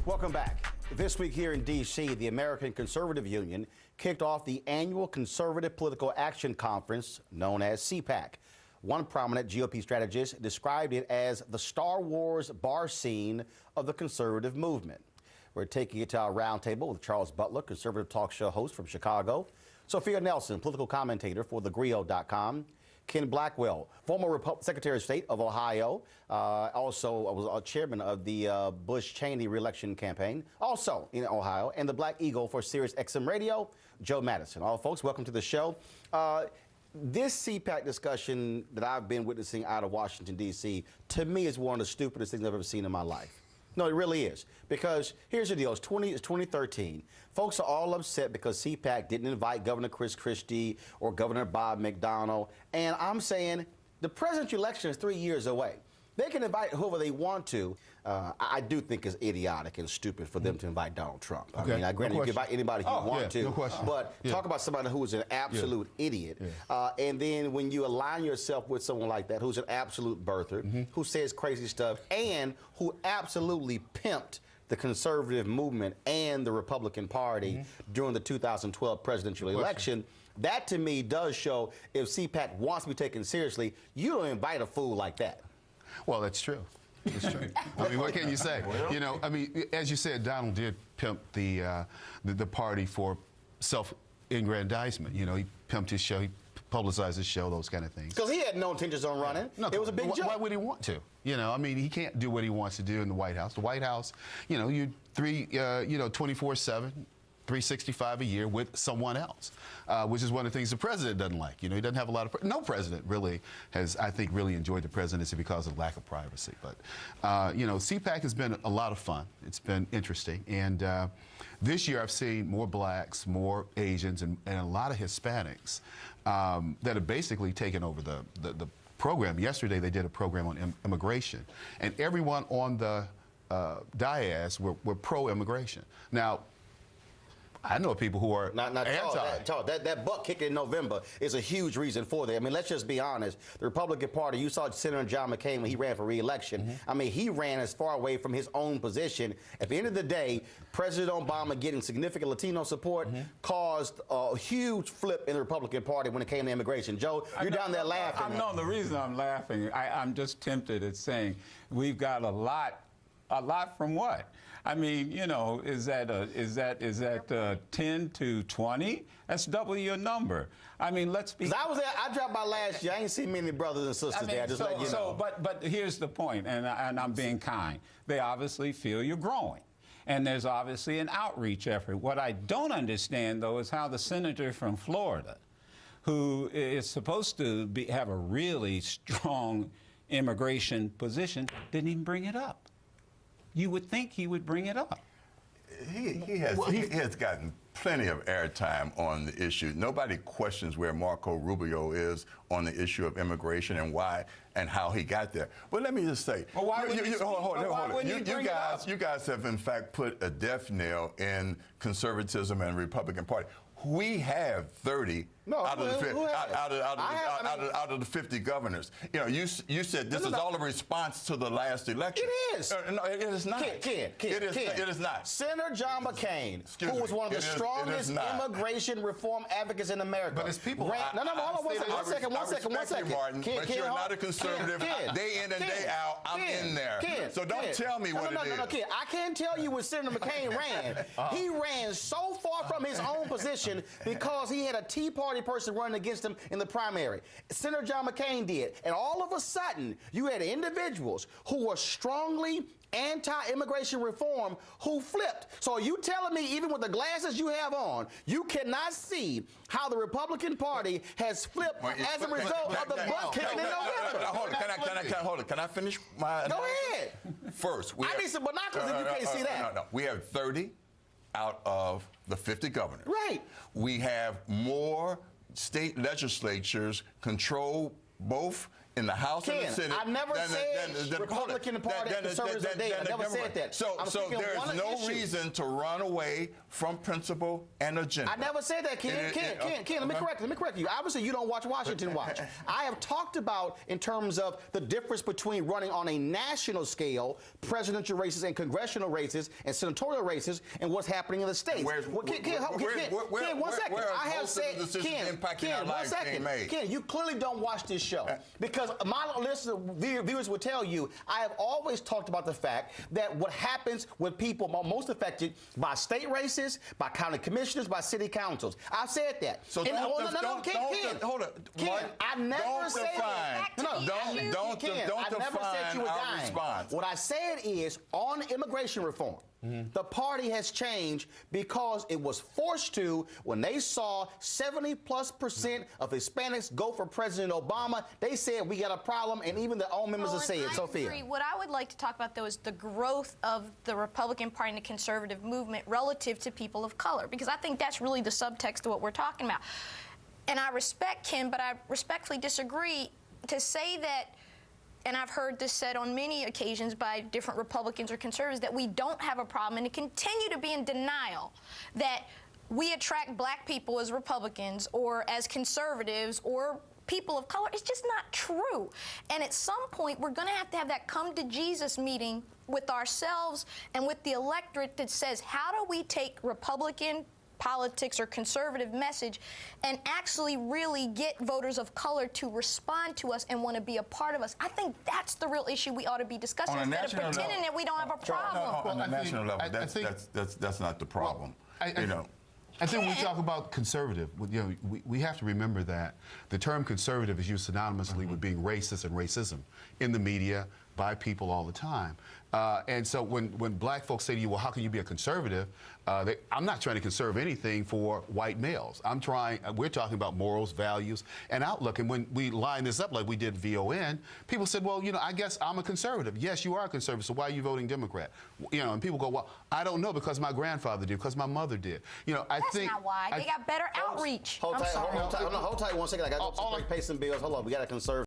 Welcome back. This week here in D.C., the American Conservative Union kicked off the annual Conservative Political Action Conference known as CPAC. One prominent GOP strategist described it as the Star Wars bar scene of the conservative movement. We're taking it to our roundtable with Charles Butler, conservative talk show host from Chicago, Sophia Nelson, political commentator for thegrio.com, Ken Blackwell, former Secretary of State of Ohio, also was a chairman of the Bush-Cheney re-election campaign, also in Ohio, and the Black Eagle for Sirius XM Radio, Joe Madison. All folks, welcome to the show. This CPAC discussion that I've been witnessing out of Washington, D.C., to me is one of the stupidest things I've ever seen in my life. No, it really is. Because here's the deal. It's 2013. Folks are all upset because CPAC didn't invite Governor Chris Christie or Governor Bob McDonnell. And I'm saying the presidential election is 3 years away. They can invite whoever they want to. I do think it's idiotic and stupid for them to invite Donald Trump. I mean, I grant you can invite anybody you want to, but talk about somebody who is an absolute idiot. And then when you align yourself with someone like that, who's an absolute birther, who says crazy stuff, and who absolutely pimped the conservative movement and the Republican Party during the 2012 presidential election, that to me does show if CPAC wants to be taken seriously, you don't invite a fool like that. Well, that's true. It's true. I mean, what can you say? You know, I mean, as you said, Donald did pimp the party for self-aggrandizement. You know, he pimped his show, he publicized his show, those kind of things. Because he had no intentions on running. No, it was a big joke. Why would he want to? You know, I mean, he can't do what he wants to do in the White House. The White House, you know, 24/7. 365 a year with someone else, which is one of the things the president doesn't like. You know, he doesn't have a lot of, no president really has, I think, really enjoyed the presidency because of lack of privacy. But, you know, CPAC has been a lot of fun. It's been interesting. And this year I've seen more blacks, more Asians, and a lot of Hispanics that have basically taken over the program. Yesterday they did a program on immigration, and everyone on the dais were pro-immigration. Now, I know people who are anti. That butt kick in November is a huge reason for that. I mean, let's just be honest. The Republican Party, you saw Senator John McCain when he ran for re-election. I mean, he ran as far away from his own position. At the end of the day, President Obama getting significant Latino support caused a huge flip in the Republican Party when it came to immigration. Joe, you're down there laughing. No, the reason I'm laughing, I'm just tempted at saying we've got a lot from what? I mean, you know, is that 10 to 20? That's double your number. I mean, let's be. I was there. I dropped by last year. I ain't seen many brothers and sisters there. Just let you know. But here's the point, and I'm being kind. They obviously feel you're growing, and there's obviously an outreach effort. What I don't understand, though, is how the senator from Florida, who is supposed to have a really strong immigration position, didn't even bring it up. You would think he would bring it up. He has gotten plenty of airtime on the issue. Nobody questions where Marco Rubio is on the issue of immigration and why and how he got there. But let me just say, well, why you guys have in fact put a death knell in conservatism and Republican Party. We have 30 out of the 50 governors. You know, you said this is all a response to the last election. It is. No, it is not. It is not. Senator John McCain, who was one of the strongest immigration reform advocates in America. But it's people. One second. Martin, but you're not a conservative. Day in and day out, I'm in there. So don't tell me what it is. No, Ken. I can't tell you when Senator McCain ran. He ran so far from his own position because he had a Tea Party person running against him in the primary. Senator John McCain did. And all of a sudden, you had individuals who were strongly anti-immigration reform who flipped. So are you telling me, even with the glasses you have on, you cannot see how the Republican Party has flipped as a result of the butt kicking in November? Hold on. Can I finish my Go ahead. First, I need some binoculars if you can't see that. No. We have 30 out of the 50 governors. Right. We have more state legislatures control both in the House and the Senate. I never said Republican Party and conservatives are dead. I never said that. So there's no reason to run away from principle and agenda. I never said that, Ken. Ken, let me correct you. Obviously, you don't watch Washington Watch. I have talked about in terms of the difference between running on a national scale, presidential races and congressional races and senatorial races, and what's happening in the states. Ken, one second. I have said, Ken, 1 second. Ken, you clearly don't watch this show because my listeners, viewers will tell you I have always talked about the fact that what happens with people most affected by state races, by county commissioners, by city councils. I've said that. So Ken, hold it. Ken, I never said that. Don't define our response. What I said is on immigration reform. The party has changed because it was forced to when they saw 70+% of Hispanics go for President Obama. They said we got a problem, and even their own members have said, Sophia. Agree. What I would like to talk about, though, is the growth of the Republican Party and the conservative movement relative to people of color, because I think that's really the subtext of what we're talking about. And I respect Ken, but I respectfully disagree to say that, and I've heard this said on many occasions by different Republicans or conservatives, that we don't have a problem and to continue to be in denial that we attract black people as Republicans or as conservatives or people of color. It's just not true. And at some point, we're going to have that come to Jesus meeting with ourselves and with the electorate that says, how do we take Republican politics or conservative message and actually really get voters of color to respond to us and want to be a part of us? I think that's the real issue we ought to be discussing instead of pretending that we don't have a problem. On a national level, that's not the problem. I think when we talk about conservative, we have to remember that the term conservative is used synonymously with being racist and racism in the media by people all the time. And so when black folks say to you, well, how can you be a conservative? I'm not trying to conserve anything for white males. We're talking about morals, values, and outlook. And when we line this up like we did VON, people said, well, I guess I'm a conservative. Yes, you are a conservative, so why are you voting Democrat? And people go, well, I don't know, because my grandfather did, because my mother did. That's not why. They got better outreach. Hold tight 1 second. I got to go to some break, pay some bills. Hold on, we got to conserve.